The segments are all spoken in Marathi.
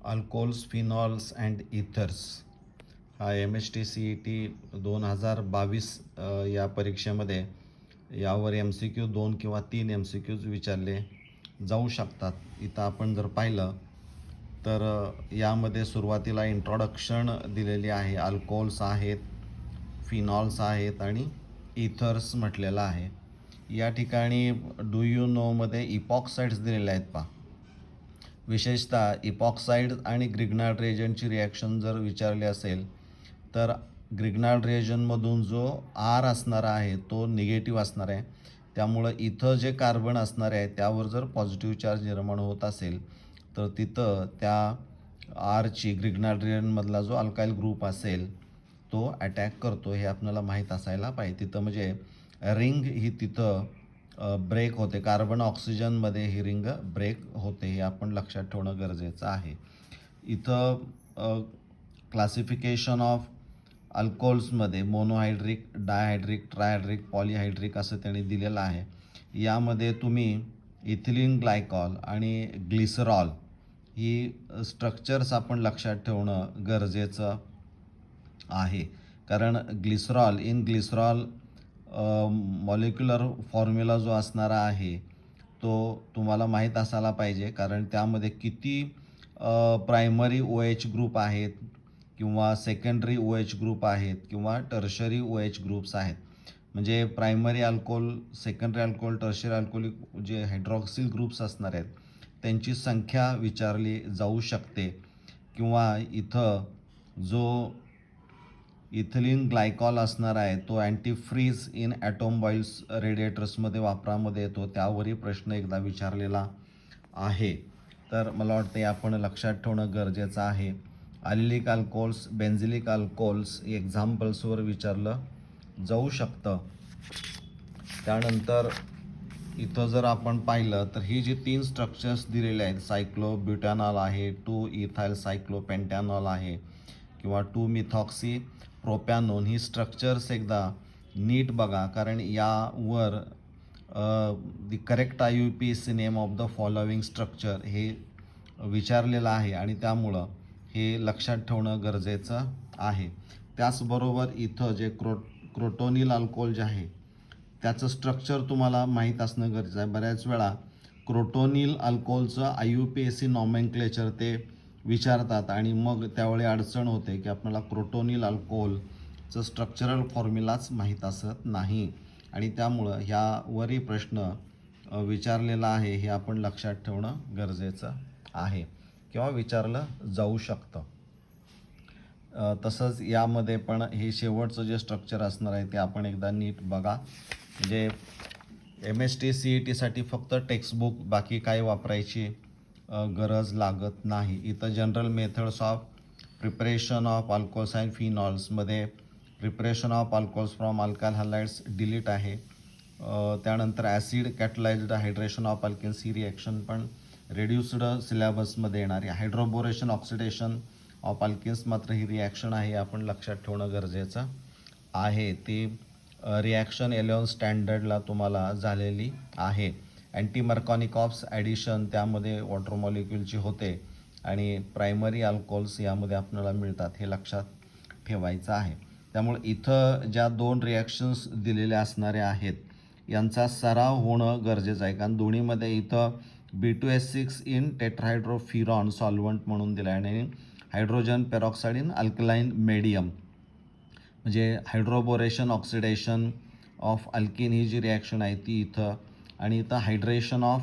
अल्कोहोल्स, फिनॉल्स अँड इथर्स हा MHT-CET 2022 या परीक्षेमध्ये यावर MCQ 2 किंवा 3 MCQज विचारले जाऊ शकतात. इथं आपण जर पाहिलं तर यामध्ये सुरुवातीला इंट्रोडक्शन दिलेली आहे. अल्कोहोल्स आहेत, फिनॉल्स आहेत आणि इथर्स म्हटलेलं आहे. या ठिकाणी डू यू नोमध्ये इपॉक्साइड्स दिलेले आहेत पहा. विशेषतः इपॉक्साइड आणि ग्रिग्नार्ड रिएजंटची रिॲक्शन जर विचारली असेल तर ग्रिग्नार्ड रिएजनमधून जो आर असणार आहे तो निगेटिव्ह असणार आहे. त्यामुळं इथं जे कार्बन असणार आहे त्यावर जर पॉझिटिव्ह चार्ज निर्माण होत असेल तर तिथं त्या आरची ग्रिग्नार्ड रिएजनमधला जो अल्काइल ग्रुप असेल तो अटॅक करतो. हे आपल्याला माहीत असायला पाहिजे. तिथं म्हणजे रिंग ही तिथं ब्रेक होते. कार्बन ऑक्सिजनमध्ये ही रिंग ब्रेक होते. हे आपण लक्षात ठेवणं गरजेचं आहे. इथं क्लासिफिकेशन ऑफ अल्कोहोल्समध्ये मोनोहायड्रिक, डायहायड्रिक, ट्रायहायड्रिक, पॉलिहायड्रिक असं त्यांनी दिलेलं आहे. यामध्ये तुम्ही इथिलीन ग्लायकॉल आणि ग्लिसरॉल ही स्ट्रक्चर्स आपण लक्षात ठेवणं गरजेचं आहे. कारण ग्लिसरॉल मॉलिक्युलर फॉर्म्युला जो असणारा आहे तो तुम्हाला माहीत असायला पाहिजे. कारण त्यामध्ये किती प्रायमरी OH ग्रुप आहेत किंवा सेकंडरी OH ग्रुप आहेत किंवा टर्शरी OH ग्रुप्स आहेत. म्हणजे primary alcohol, secondary alcohol, tertiary alcoholic जे हायड्रॉक्सिल ग्रुप्स असणार आहेत त्यांची संख्या विचारली जाऊ शकते. किंवा इथं जो इथिलीन ग्लायकॉल असणार आहे तो अँटीफ्रीज इन ॲटोमोबाईल्स रेडिएटर्समध्ये वापरामध्ये येतो. त्यावरही प्रश्न एकदा विचारलेला आहे. तर मला वाटते आपण लक्षात ठेवणं गरजेचं आहे. अल्लिक अल्कोहोल्स, बेन्झिलिक अल्कोहोल्स एक्झाम्पल्सवर विचारलं जाऊ शकतं. त्यानंतर इथं जर आपण पाहिलं तर ही जी 3 स्ट्रक्चर्स दिलेले आहेत, सायक्लोब्युटॅनॉल आहे, 2 इथाइल सायक्लोपेंटॅनॉल आहे किंवा 2 मिथॉक्सी प्रोपॅनोन, ही स्ट्रक्चर्स एकदा नीट बघा. कारण यावर the correct IUPAC name of the following structure हे विचारलेलं आहे आणि त्यामुळं हे लक्षात ठेवणं गरजेचं आहे. त्याचबरोबर इथं जे क्रोटोनिल अल्कोहोल जे आहे त्याचं स्ट्रक्चर तुम्हाला माहीत असणं गरजेचं आहे. बऱ्याच वेळा क्रोटोनिल अल्कोहोलचं IUPAC नॉमेनक्लेचर ते विचारतात आणि मग त्यावेळी अडचण होते की आपल्याला क्रोटोनिल अल्कोहोलचं स्ट्रक्चरल फॉर्म्युलाच माहीत असत नाही आणि त्यामुळं ह्यावरही प्रश्न विचारलेला आहे. हे आपण लक्षात ठेवणं गरजेचं आहे किंवा विचारलं जाऊ शकतं. तसंच यामध्ये पण हे शेवटचं जे स्ट्रक्चर असणार आहे ते आपण एकदा नीट बघा. म्हणजे MHT-CETसाठी फक्त टेक्स्टबुक, बाकी काही वापरायची गरज लागत नाही. इथं general methods of preparation of alcohols and फिनॉल्समध्ये preparation of alcohols from alkyl halides delete आहे. त्यानंतर acid catalysed hydration of alkenes ही रिॲक्शन पण रेड्युस्ड सिलेबसमध्ये येणार आहे. हायड्रोबोरेशन ऑक्सिडेशन ऑफ अल्केन्स मात्र ही रिॲक्शन आहे, आपण लक्षात ठेवणं गरजेचं आहे. ती रिॲक्शन 11 स्टँडर्डला तुम्हाला झालेली आहे. अँटी मर्कॉनिकॉप्स ॲडिशन त्यामध्ये वॉटर मॉलिक्युलची होते आणि प्रायमरी अल्कोहोल्स यामध्ये आपल्याला मिळतात, हे लक्षात ठेवायचं आहे. त्यामुळे इथं ज्या 2 रिॲक्शन्स दिलेल्या असणाऱ्या आहेत यांचा सराव होणं गरजेचं आहे. कारण दोन्हीमध्ये इथं B2S6 इन टेट्राहायड्रोफ्युरॉन सॉल्वंट म्हणून दिलं आहे आणि hydrogen peroxide in alkaline medium, म्हणजे हायड्रोबोरेशन ऑक्सिडेशन ऑफ अल्किन ही जी रिॲक्शन आहे ती इथं, आणि इथं hydration of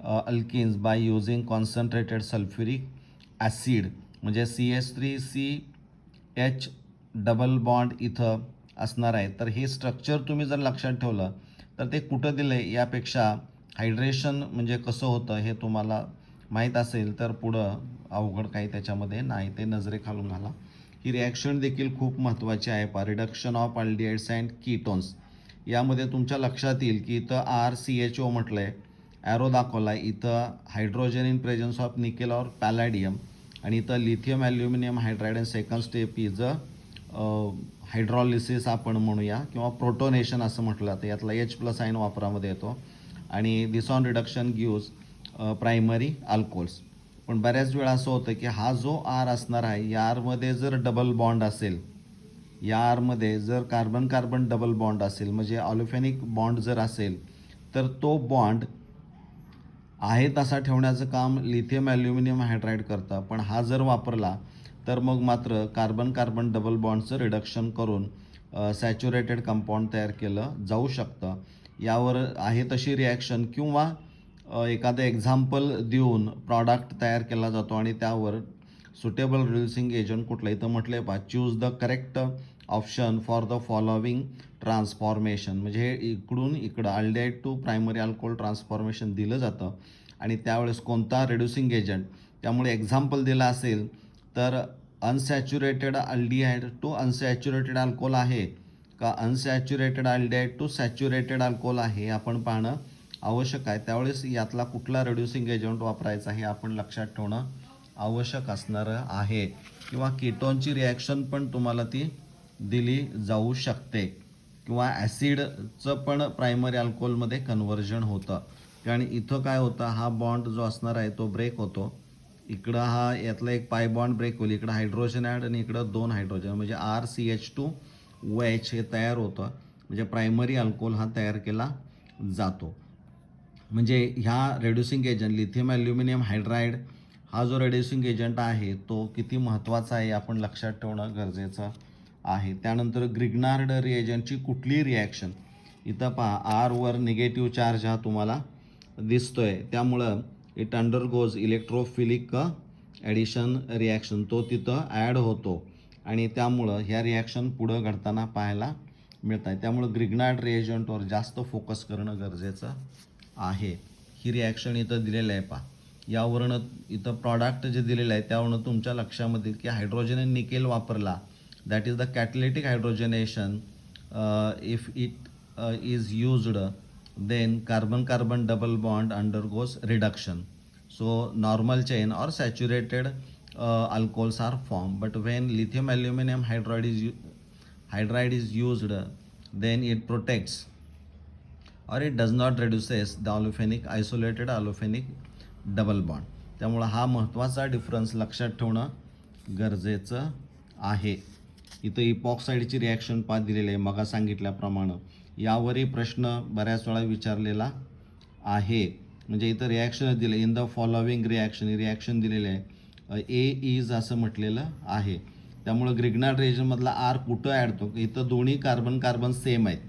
alkenes by using concentrated sulphuric acid म्हणजे CH3CH डबल बॉन्ड इथं असणार आहे. तर हे स्ट्रक्चर तुम्ही जर लक्षात ठेवलं तर ते कुठं दिलं आहे यापेक्षा हायड्रेशन म्हणजे कसं होतं हे तुम्हाला माहीत असेल तर पुढं अवघड काही त्याच्यामध्ये नाही, ते नजरेखालून घाला. ही रिॲक्शन देखील खूप महत्त्वाची आहे. Reduction of aldehydes and ketones यामध्ये तुमच्या लक्षात येईल की इथं RCHO म्हटलं आहे, ॲरो दाखवला आहे, इथं hydrogen in presence of nickel or palladium आणि इथं lithium aluminium hydride and second step is hydrolysis आपण म्हणूया किंवा प्रोटोनेशन असं म्हटलं तर यातला H+ आयन वापरामध्ये येतो आणि this on reduction gives primary alcohols. पण बऱ्याच वेळा असं होतं की हा जो आर असणार आहे या आरमध्ये जर डबल बॉन्ड असेल, या आरमध्ये जर कार्बन कार्बन डबल बॉन्ड असेल म्हणजे ऑलिफेनिक बॉन्ड जर असेल तर तो बॉन्ड आहे तसा ठेवण्याचं काम लिथियम ॲल्युमिनियम हायड्राईड करतं. पण हा जर वापरला तर मग मात्र कार्बन कार्बन डबल बॉन्डचं रिडक्शन करून सॅच्युरेटेड कंपाऊंड तयार केलं जाऊ शकतं. यावर आहे तशी रिॲक्शन किंवा एखादं एक्झाम्पल देऊन प्रॉडक्ट तयार केला जातो आणि त्यावर सुटेबल रिड्युसिंग एजंट कुठलं, इथं म्हटलं आहे पहा, choose the correct option for the following transformation. म्हणजे हे इकडून इकडं aldehyde to primary alcohol transformation दिलं जातं आणि त्यावेळेस कोणता रिड्युसिंग एजंट, त्यामुळे एक्झाम्पल दिला असेल तर unsaturated aldehyde to unsaturated alcohol आहे का unsaturated aldehyde to saturated alcohol आहे हे आपण पाहणं आवश्यक आहे. त्यावेळेस यातला कुठला रिड्युसिंग एजंट वापरायचा हे आपण लक्षात ठेवणं आवश्यक असणारं आहे. किंवा कीटोनची रिॲक्शन पण तुम्हाला ती दिली जाऊ शकते किंवा ॲसिडचं पण प्रायमरी अल्कोहोलमध्ये कन्व्हर्जन होतं. कारण इथं काय होतं, हा बॉन्ड जो असणार आहे तो ब्रेक होतो. इकडं हा यातला एक पाय बॉन्ड ब्रेक होईल, इकडं हायड्रोजन ॲड आणि इकडं 2 हायड्रोजन म्हणजे RCH2OH हे तयार होतं. म्हणजे प्रायमरी अल्कोहोल हा तयार केला जातो. म्हणजे ह्या reducing agent lithium aluminium hydride हा जो रेड्युसिंग एजंट आहे तो किती महत्त्वाचा आहे आपण लक्षात ठेवणं गरजेचं आहे. त्यानंतर ग्रिग्नार्ड रिएजंटची कुठली रिॲक्शन, इथं पहा आरवर निगेटिव्ह चार्ज हा तुम्हाला दिसतोय, त्यामुळं it undergoes electrophilic addition reaction, तो तिथं ॲड होतो आणि त्यामुळं ह्या रिॲक्शन पुढं घडताना पाहायला मिळत आहे. त्यामुळं ग्रिग्नार्ड रिएजंटवर जास्त फोकस करणं गरजेचं आहे. ही रिॲक्शन इथं दिलेलं आहे पहा, यावरनं इथं प्रॉडक्ट जे दिलेलं आहे त्यावरनं तुमच्या लक्षामध्ये की हायड्रोजन आणि निकेल वापरला, that is the catalytic hydrogenation. If it is used then carbon carbon double bond undergoes reduction, so normal chain or saturated alcohols are formed. But when lithium aluminum hydride is used, then it protects or it does not reduces the olefinic isolated olefinic double bond. त्यामुळं हा महत्त्वाचा डिफरन्स लक्षात ठेवणं गरजेचं आहे. इथं इपॉक्साईडची रिॲक्शन पाहत दिलेली आहे मगा सांगितल्याप्रमाणे. यावरही प्रश्न बऱ्याच वेळा विचारलेला आहे. म्हणजे इथं रिॲक्शन दिले इन द फॉलोविंग रिॲक्शन दिलेले आहे. ए इज असं म्हटलेलं आहे. त्यामुळं ग्रिग्नार्ड रिएजंटमधला आर कुठं ॲड होतो, इथं दोन्ही कार्बन कार्बन सेम आहेत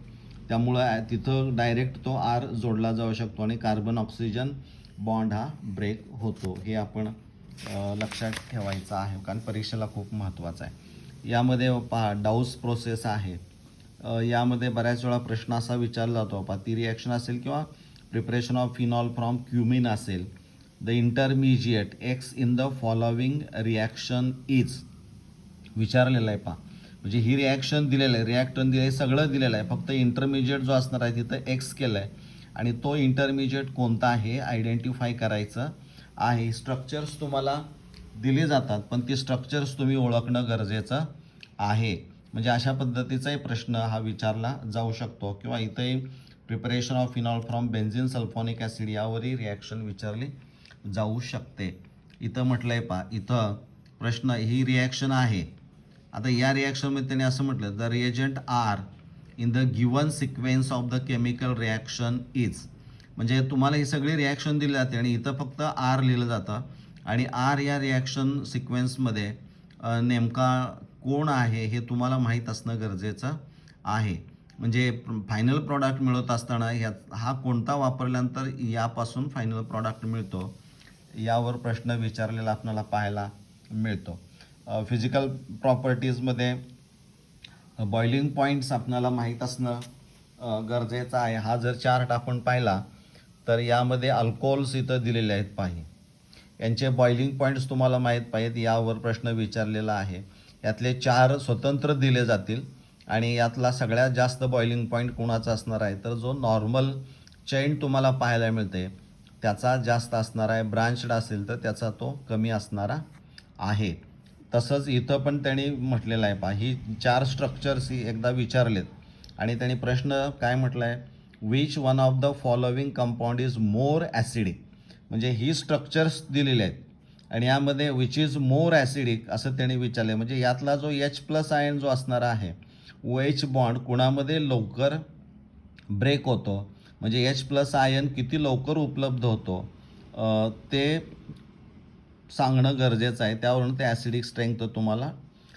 त्यामुळं तिथं डायरेक्ट तो आर जोडला जाऊ शकतो आणि कार्बन ऑक्सिजन बॉन्ड हा ब्रेक होतो. हे आपण लक्षात ठेवायचं आहे कारण परीक्षेला खूप महत्त्वाचं आहे. यामध्ये पहा डाऊस प्रोसेस आहे. यामध्ये बऱ्याच वेळा प्रश्न असा विचारला जातो पहा, ती रिॲक्शन असेल किंवा preparation of phenol from cumene असेल. The intermediate X in the following reaction is विचारलेलं आहे पहा. म्हणजे ही रिॲक्शन दिलेलं आहे, रिॲक्टन दिले सगळं दिलेलं आहे, फक्त इंटरमिजिएट जो असणार आहे तिथं एक्स केलं आहे आणि तो इंटरमिजिएट कोणता आहे आयडेंटिफाय करायचं आहे. स्ट्रक्चर्स तुम्हाला दिले जातात पण ती स्ट्रक्चर्स तुम्ही ओळखणं गरजेचं आहे. म्हणजे अशा पद्धतीचाही प्रश्न हा विचारला जाऊ शकतो किंवा इथंही preparation of phenol from benzene sulphonic acid यावरही रिॲक्शन विचारली जाऊ शकते. इथं म्हटलं आहे पहा, इथं प्रश्न ही रिॲक्शन आहे. आता या रिॲक्शनमध्ये त्याने असं म्हटलं the reagent are in the given sequence of the chemical reaction is. म्हणजे तुम्हाला ही सगळी रिॲक्शन दिली जाते आणि इथं फक्त आर लिहिलं जातं आणि आर या रिॲक्शन सिक्वेन्समध्ये नेमका कोण आहे हे तुम्हाला माहीत असणं गरजेचं आहे. म्हणजे फायनल प्रॉडक्ट मिळवत असताना हा कोणता वापरल्यानंतर यापासून फायनल प्रॉडक्ट मिळतो यावर प्रश्न विचारलेला आपल्याला पाहायला मिळतो. फिजिकल प्रॉपर्टीजमध्ये बॉइलिंग पॉईंट्स आपल्याला माहीत असणं गरजेचं आहे. हा जर चार्ट आपण पाहिला तर यामध्ये अल्कोहोल्स इथं दिलेले आहेत पाही, यांचे बॉइलिंग पॉईंट्स तुम्हाला माहीत पाहिजेत. यावर प्रश्न विचारलेला आहे. यातले 4 स्वतंत्र दिले जातील आणि यातला सगळ्यात जास्त बॉइलिंग पॉईंट कोणाचा असणार आहे तर जो नॉर्मल चैन तुम्हाला पाहायला मिळते त्याचा जास्त असणार आहे. ब्रांच्ड असेल तर त्याचा तो कमी असणारा आहे. तसंच इथं पण त्यांनी म्हटलेलं आहे पहा, ही 4 स्ट्रक्चर्स एकदा विचारलेत आणि त्यांनी प्रश्न काय म्हटलं आहे, which one of the following compound is more acidic. म्हणजे ही स्ट्रक्चर्स दिलेले आहेत आणि यामध्ये विच इज मोर ॲसिडिक असं त्याने विचारलं. म्हणजे यातला जो H+ आयन जो असणारा आहे, OH बॉन्ड कुणामध्ये लवकर ब्रेक होतो, म्हणजे H+ आयन किती लवकर उपलब्ध होतो ते सांगणं गरजेचं आहे. त्यावरून ते ॲसिडिक स्ट्रेंथ तुम्हाला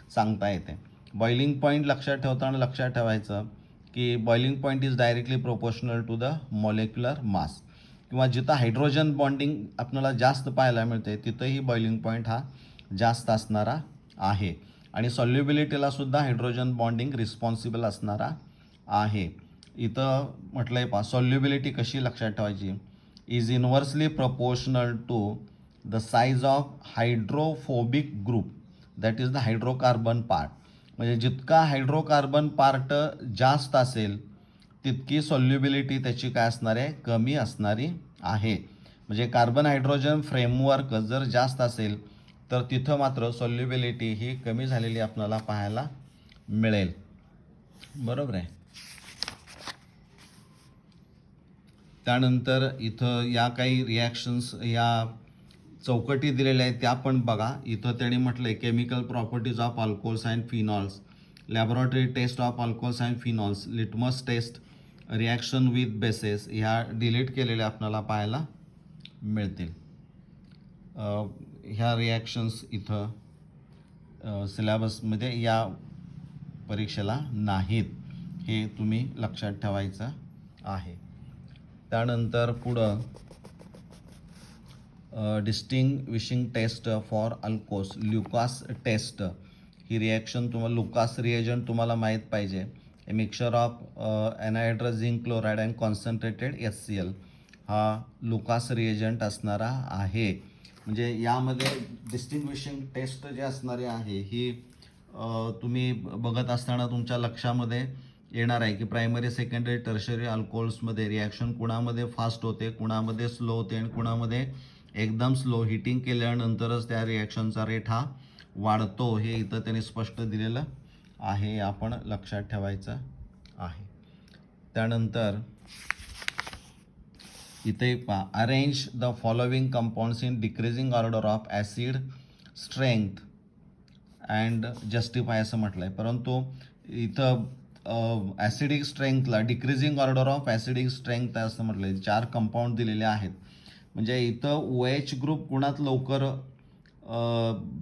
सांगता येते. बॉइलिंग पॉईंट लक्षात ठेवताना लक्षात ठेवायचं की boiling point is directly proportional to the molecular mass, किंवा जिथं हायड्रोजन बॉन्डिंग आपल्याला जास्त पाहायला मिळते तिथंही बॉइलिंग पॉईंट हा जास्त असणारा आहे. आणि सॉल्युबिलिटीला सुद्धा हायड्रोजन बॉन्डिंग रिस्पॉन्सिबल असणारा आहे. इथं म्हटलं आहे पहा, सॉल्युबिलिटी कशी लक्षात ठेवायची, is inversely proportional to the size of hydrophobic group that is the hydrocarbon part. म्हणजे जितका हायड्रोकार्बन पार्ट जास्त असेल तितकी सॉल्युबिलिटी त्याची काय असणार आहे, कमी असणारी आहे. म्हणजे कार्बन हायड्रोजन फ्रेमवर्क जर जास्त असेल तर तिथं मात्र सॉल्युबिलिटी ही कमी झालेली आपल्याला पाहायला मिळेल. बरोबर आहे. त्यानंतर इथं या काही रिॲक्शन्स या चौकटी दिलेल्या आहेत त्या पण बघा. इथं त्यांनी म्हटलं आहे chemical properties of alcohols and phenols, laboratory test of alcohols and phenols, litmus test, reaction with bases, ह्या डिलीट केलेल्या आपल्याला पाहायला मिळतील. ह्या रिॲक्शन्स इथं सिलेबसमध्ये या परीक्षेला नाहीत, हे तुम्ही लक्षात ठेवायचं आहे. त्यानंतर पुढं distinguishing test for alcohols, Lucas test. ही रिॲक्शन तुम्हाला लुकास रिएजंट तुम्हाला माहीत पाहिजे. A mixture of anhydrous zinc chloride and concentrated HCl हा लुकास रिएजंट असणारा आहे. म्हणजे यामध्ये डिस्टिंग्विशिंग टेस्ट जे असणारे आहे ही तुम्ही बघत असताना तुमच्या लक्षामध्ये येणार आहे की प्रायमरी सेकंडरी टर्शरी अल्कोहोल्समध्ये रिॲक्शन कुणामध्ये फास्ट होते, कुणामध्ये स्लो होते आणि कुणामध्ये एकदम स्लो. हिटिंग केल्यानंतरच त्या रिॲक्शनचा रेट हा वाढतो, हे इथं त्यांनी स्पष्ट दिलेलं आहे, आपण लक्षात ठेवायचं आहे. त्यानंतर इथे पहा, arrange the following compounds in decreasing order of acid strength and justify असं म्हटलं आहे. परंतु इथं ॲसिडिक स्ट्रेंथला decreasing order of acidic strength असं म्हटलं आहे. 4 कंपाऊंड दिलेले आहेत. म्हणजे इथं OH ग्रुप कुणात लवकर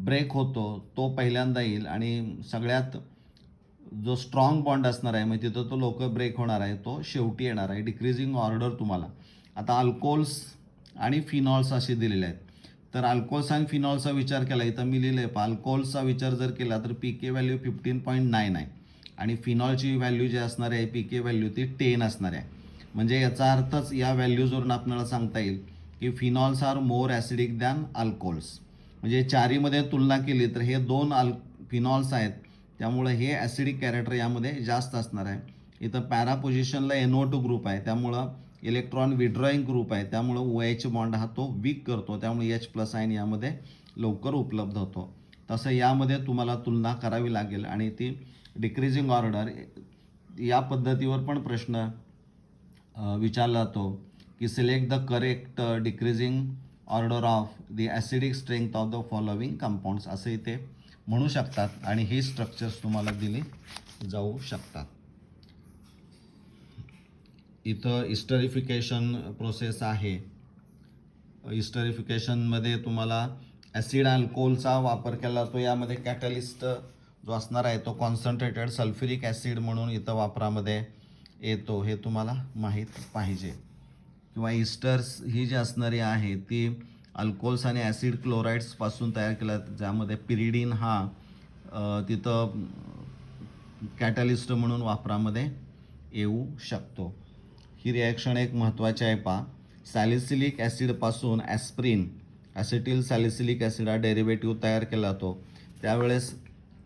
ब्रेक होतो तो पहिल्यांदा येईल आणि सगळ्यात जो स्ट्रॉंग बॉन्ड असणार आहे म्हणजे तिथं तो लवकर ब्रेक होणार आहे तो शेवटी येणार आहे. डिक्रीजिंग ऑर्डर तुम्हाला आता अल्कोहोल्स आणि फिनॉल्स असे दिलेले आहेत. तर अल्कोहोल्स आणि फिनॉल्सचा विचार केला, इथं मी लिहिलं आहे. अल्कोहोल्सचा विचार जर केला तर PK व्हॅल्यू 15.9 आहे आणि फिनॉलची व्हॅल्यू जी असणार आहे PK व्हॅल्यू ती 10 असणार आहे. म्हणजे याचा अर्थच या व्हॅल्यूजवरून आपल्याला सांगता येईल की phenols are more acidic than alcohols. म्हणजे चारीमध्ये तुलना केली तर हे 2 फिनॉल्स आहेत, त्यामुळं हे ॲसिडिक कॅरेक्टर यामध्ये जास्त असणार आहे. इथं पॅरा पोझिशनला NO2 ग्रुप आहे, त्यामुळं इलेक्ट्रॉन विड्रॉईंग ग्रुप आहे, त्यामुळं OH बॉन्ड हा तो वीक करतो, त्यामुळे H+ आयन यामध्ये लवकर उपलब्ध होतो. तसं यामध्ये तुम्हाला तुलना करावी लागेल आणि ती डिक्रीजिंग ऑर्डर या पद्धतीवर पण प्रश्न विचारला जातो की select the correct decreasing order of the acidic strength of the following compounds असं इथे म्हणू शकतात आणि ही स्ट्रक्चर्स तुम्हाला दिली जाऊ शकतात. इथं इस्टरिफिकेशन प्रोसेस आहे. इस्टरिफिकेशनमध्ये तुम्हाला ॲसिड अल्कोहोलचा वापर केला जातो. यामध्ये कॅटलिस्ट जो असणार आहे तो कॉन्सन्ट्रेटेड सल्फ्युरिक ॲसिड म्हणून इथं वापरामध्ये येतो, हे तुम्हाला माहीत पाहिजे. किंवा इस्टर्स ही जी असणारी आहे ती अल्कोहोल्स आणि ॲसिड क्लोराईड्सपासून तयार केल्या जातात, ज्यामध्ये पिरिडीन हा तिथं कॅटलिस्ट म्हणून वापरामध्ये येऊ शकतो. ही रिॲक्शन एक महत्त्वाची आहे पहा. सॅलिसिलिक ॲसिडपासून ॲस्प्रिन ॲसिटिल सॅलिसिलिक ॲसिड हा डेरिव्हेटिव्ह तयार केला जातो. त्यावेळेस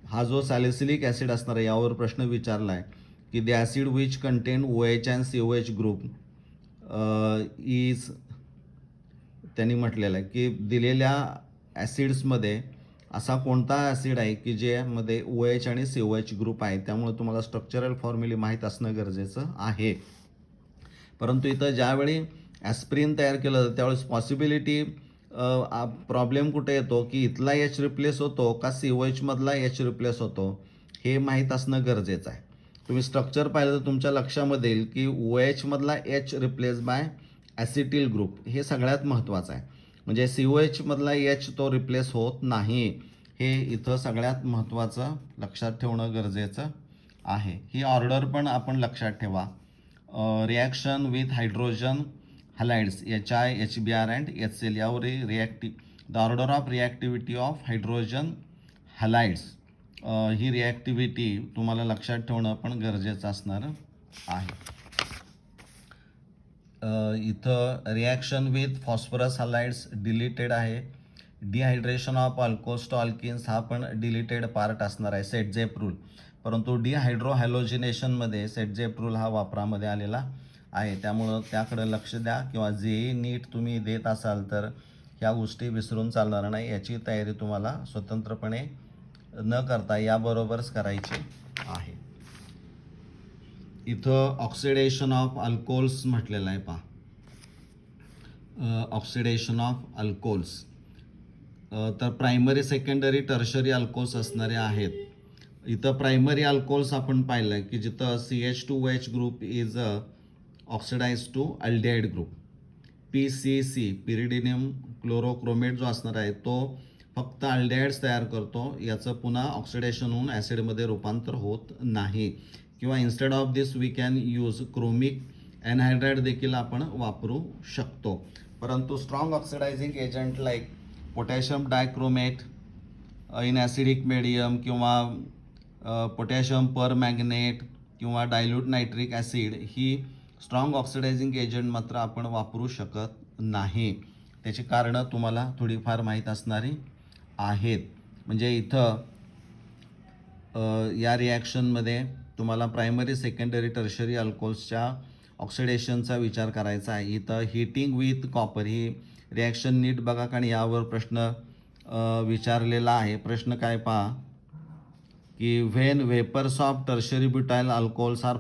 हा जो सॅलिसिलिक ॲसिड असणार आहे यावर प्रश्न विचारला आहे की the acid which contain OH and COH group is, त्यांनी म्हटलेलं आहे की दिलेल्या ॲसिड्समध्ये असा कोणता ॲसिड आहे की ज्यामध्ये OH आणि COH ग्रुप आहे. त्यामुळे तुम्हाला स्ट्रक्चरल फॉर्म्युले माहीत असणं गरजेचं आहे. परंतु इथं ज्यावेळी ॲस्प्रिन तयार केलं त्यावेळेस पॉसिबिलिटी प्रॉब्लेम कुठे येतो की इथला एच रिप्लेस होतो का COH मधला एच रिप्लेस होतो हे माहीत असणं गरजेचं आहे. तुम्ही स्ट्रक्चर पाहिलं तर तुमच्या लक्षामध्ये येईल की OH मधला H replace by acetyl group हे सगळ्यात महत्त्वाचं आहे. म्हणजे COH मधला एच तो रिप्लेस होत नाही, हे इथं सगळ्यात महत्त्वाचं लक्षात ठेवणं गरजेचं आहे. ही ऑर्डर पण आपण लक्षात ठेवा. Reaction with hydrogen halides HI, HBr and HCl यावर the order of reactivity of hydrogen halides ही रिॲक्टिव्हिटी तुम्हाला लक्षात ठेवणं पण गरजेचं असणार आहे. इथं reaction with phosphorus halides deleted आहे. Dehydration of alcohols to alkenes हा पण डिलीटेड पार्ट असणार आहे सेटजेप रूल. परंतु डिहायड्रोहॅलोजिनेशनमध्ये सेटजेप रूल हा वापरामध्ये आलेला आहे. त्यामुळं त्याकडे लक्ष द्या, किंवा जेही नीट तुम्ही देत असाल तर ह्या गोष्टी विसरून चालणार नाही. याची तयारी तुम्हाला स्वतंत्रपणे न करता याबरोबरच करायची आहे. इथं ऑक्सिडेशन ऑफ अल्कोहोल्स म्हटलेलं आहे पहा. ऑक्सिडेशन ऑफ अल्कोहोल्स तर प्रायमरी, सेकंडरी, टर्शरी अल्कोहोल्स असणारे आहेत. इथं प्रायमरी अल्कोहोल्स आपण पाहिलं की जिथं CH2OH group is oxidise to aldehyde group. PCC pyridinium chlorochromate जो असणार आहे तो फक्त अल्डिहाइड्स तयार करतो, याचं पुन्हा ऑक्सिडेशन होऊन ॲसिडमध्ये रूपांतर होत नाही. किंवा instead of this we can use chromic anhydride देखील आपण वापरू शकतो. परंतु strong oxidising agent like potassium dichromate in acidic medium, किंवा पोटॅशियम परमॅग्नेट, किंवा डायल्यूट नायट्रिक ॲसिड ही स्ट्रॉंग ऑक्सिडायझिंग एजंट मात्र आपण वापरू शकत नाही. त्याची कारणं तुम्हाला थोडीफार माहीत असणारी आहेत. म्हणजे इथं या रिॲक्शनमध्ये तुम्हाला प्रायमरी, सेकंडरी, टर्शरी अल्कोहोल्सच्या ऑक्सिडेशनचा विचार करायचा आहे. इथं हीटिंग विथ कॉपर ही रिॲक्शन नीट बघा, कारण यावर प्रश्न विचारलेला आहे. प्रश्न काय पहा की when vapours of tertiary butyl alcohols are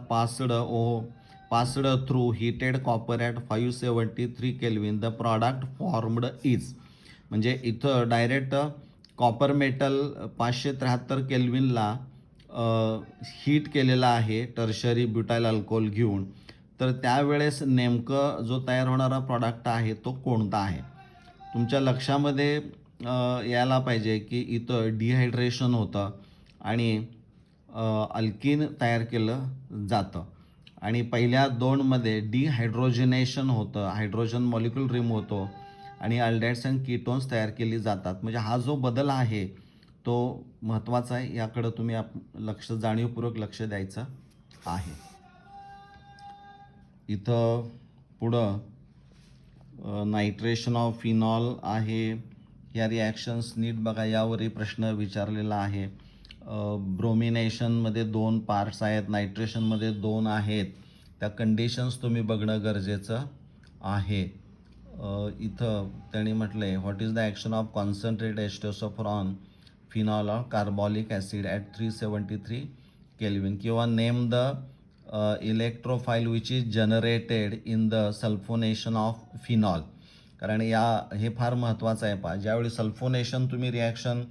passed through heated copper at 573 kelvin the product formed is. म्हणजे इथं डायरेक्ट कॉपर मेटल 573 केल्विनला हीट केलेला आहे टर्शरी ब्युटाइल अल्कोहोल घेऊन, तर त्यावेळेस नेमकं जो तयार होणारा प्रॉडक्ट आहे तो कोणता आहे. तुमच्या लक्षामध्ये यायला पाहिजे की इथं डिहायड्रेशन होतं आणि अल्किन तयार केलं जातं, आणि पहिल्या दोनमध्ये डिहायड्रोजिनेशन होतं, हायड्रोजन मॉलिक्यूल रिमूव्ह होतो आणि अल्डेहाइड्स अँड कीटोन्स तयार केली जातात. म्हणजे हा जो बदल आहे तो महत्त्वाचा आहे. याकडं तुम्ही जाणीवपूर्वक लक्ष द्यायचं आहे. इथं पुढं नायट्रेशन ऑफ फिनॉल आहे. या रिॲक्शन्स नीट बघा, यावरही प्रश्न विचारलेला आहे. ब्रोमिनेशनमध्ये 2 पार्ट्स आहेत, नायट्रेशनमध्ये 2 आहेत. त्या कंडिशन्स तुम्ही बघणं गरजेचं आहे. इथं त्यांनी म्हटलं आहे what is the action of concentrate एस्टोसोफरॉन phenol or carbolic acid at 373 kelvin, किंवा name the electrophile which is generated in the sulphonation of phenol. कारण हे फार महत्त्वाचं आहे पहा. ज्यावेळी सल्फोनेशन तुम्ही रिॲक्शन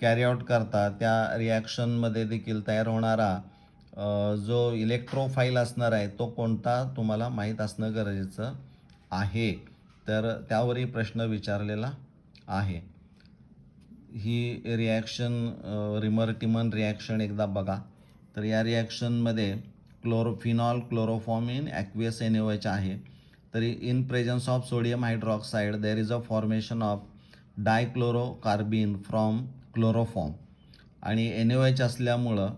कॅरी आउट करता त्या रिॲक्शनमध्ये देखील तयार होणारा जो इलेक्ट्रोफाईल असणार आहे तो कोणता तुम्हाला माहीत असणं गरजेचं आहे. तर त्यावरही प्रश्न विचारलेला आहे. ही रिॲक्शन रिमर-टिमन रिॲक्शन एकदा बघा. तर या रिॲक्शनमध्ये फिनॉल क्लोरोफॉर्म ॲक्वियस NaOH आहे. तरी in presence of sodium hydroxide there is a formation of dichlorocarbene from chloroform, आणि NaOH असल्यामुळं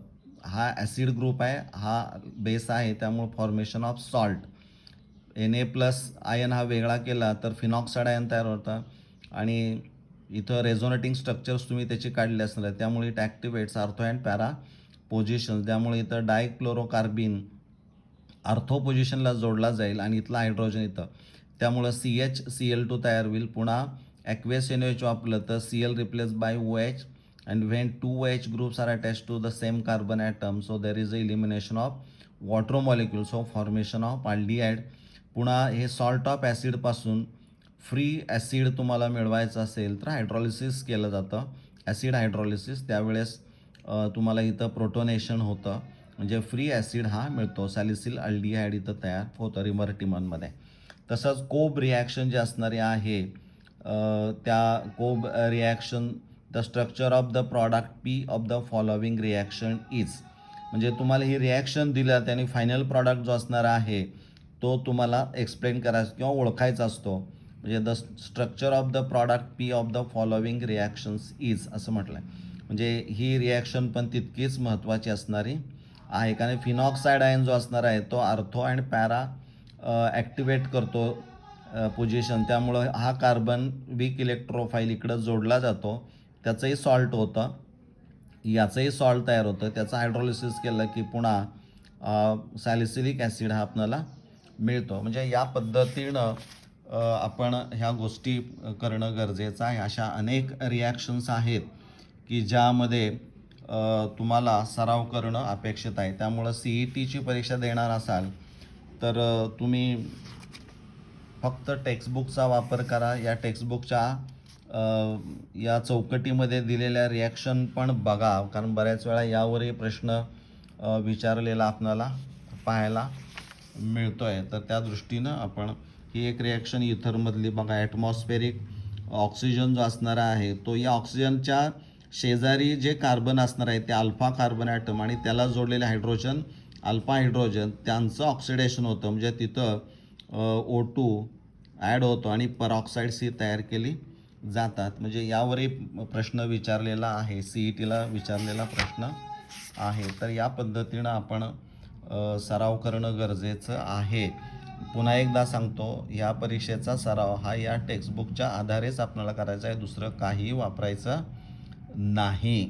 हा ॲसिड ग्रुप आहे, हा बेस आहे, त्यामुळं formation of salt. Na+ ion हा वेगळा केला तर फिनॉक्साईड आयन तयार होतं, आणि इथं रेझोनेटिंग स्ट्रक्चर्स तुम्ही त्याची काढले असणार, त्यामुळे it activates ortho and para positions. त्यामुळे इथं डायक्लोरोकार्बिन आर्थो पोझिशनला जोडला जाईल आणि इथला हायड्रोजन इथं, त्यामुळं CH-Cl2 तयार होईल. पुन्हा ॲक्वेस NaOH वापरलं तर Cl replace by OH, and when 2 OH groups are attach to the same carbon atom so there is a elimination of water molecule, so formation of aldehyde. पुन्हा हे सॉल्ट ऑफ ॲसिडपासून फ्री ॲसिड तुम्हाला मिळवायचं असेल तर हायड्रॉलिसिस केलं जातं, ॲसिड हायड्रॉलिसिस. त्यावेळेस तुम्हाला इथं प्रोटोनेशन होतं, म्हणजे फ्री ॲसिड हा मिळतो. सॅलिसिल अल्डिहाइड इथं तयार होतं रिमर्टिमनमध्ये. तसंच कोब रिॲक्शन जे असणारे आहे, त्या Kolbe reaction, the structure of the product P of the following reaction is, म्हणजे तुम्हाला ही रिॲक्शन दिलं त्याने फायनल प्रॉडक्ट जो असणार आहे तो तुम्हाला एक्सप्लेन करायचा किंवा ओळखायचा असतो. म्हणजे the structure of the product P of the following reactions is असं म्हटलं आहे. म्हणजे ही रिॲक्शन पण तितकीच महत्त्वाची असणारी आहे, कारण फिनॉक्साईड आयन जो असणार आहे तो आर्थो अँड पॅरा ॲक्टिवेट करतो पोझिशन. त्यामुळं हा कार्बन वीक इलेक्ट्रोफाईल इकडं जोडला जातो, त्याचंही सॉल्ट होतं, याचंही सॉल्ट तयार होतं. त्याचं हायड्रोलिसिस केलं की पुन्हा सॅलिसिलिक ॲसिड हा आपल्याला मिळतो. म्हणजे या पद्धतीनं आपण ह्या गोष्टी करणं गरजेचं आहे. अशा अनेक रिॲक्शन्स आहेत की ज्यामध्ये तुम्हाला सराव करणं अपेक्षित आहे. त्यामुळं CETची परीक्षा देणार असाल तर तुम्ही फक्त टेक्स्टबुकचा वापर करा. या टेक्स्टबुकच्या या चौकटीमध्ये दिलेल्या रिॲक्शन पण बघा, कारण बऱ्याच वेळा यावरही प्रश्न विचारलेला आपल्याला पाहायला मिळतो आहे. तर त्या दृष्टीनं आपण ही एक रिॲक्शन इथरमधली बघा, ॲटमॉस्फेरिक ऑक्सिजन जो असणार आहे तो या ऑक्सिजनच्या शेजारी जे कार्बन असणार आहे ते अल्फा कार्बन ॲटम आणि त्याला जोडलेले हायड्रोजन अल्फा हायड्रोजन त्यांचं ऑक्सिडेशन होतं, म्हणजे तिथं O2 ॲड होतो आणि परऑक्साईड्स ही तयार केली जातात. म्हणजे यावरही प्रश्न विचारलेला आहे, CETला विचारलेला प्रश्न आहे. तर या पद्धतीनं आपण सराव करणं गरजेचं आहे. पुन्हा एकदा सांगतो, या परीक्षेचा सराव हा या टेक्स्टबुकच्या आधारेच आपल्याला करायचा आहे, दुसरं काहीही वापरायचं नाही.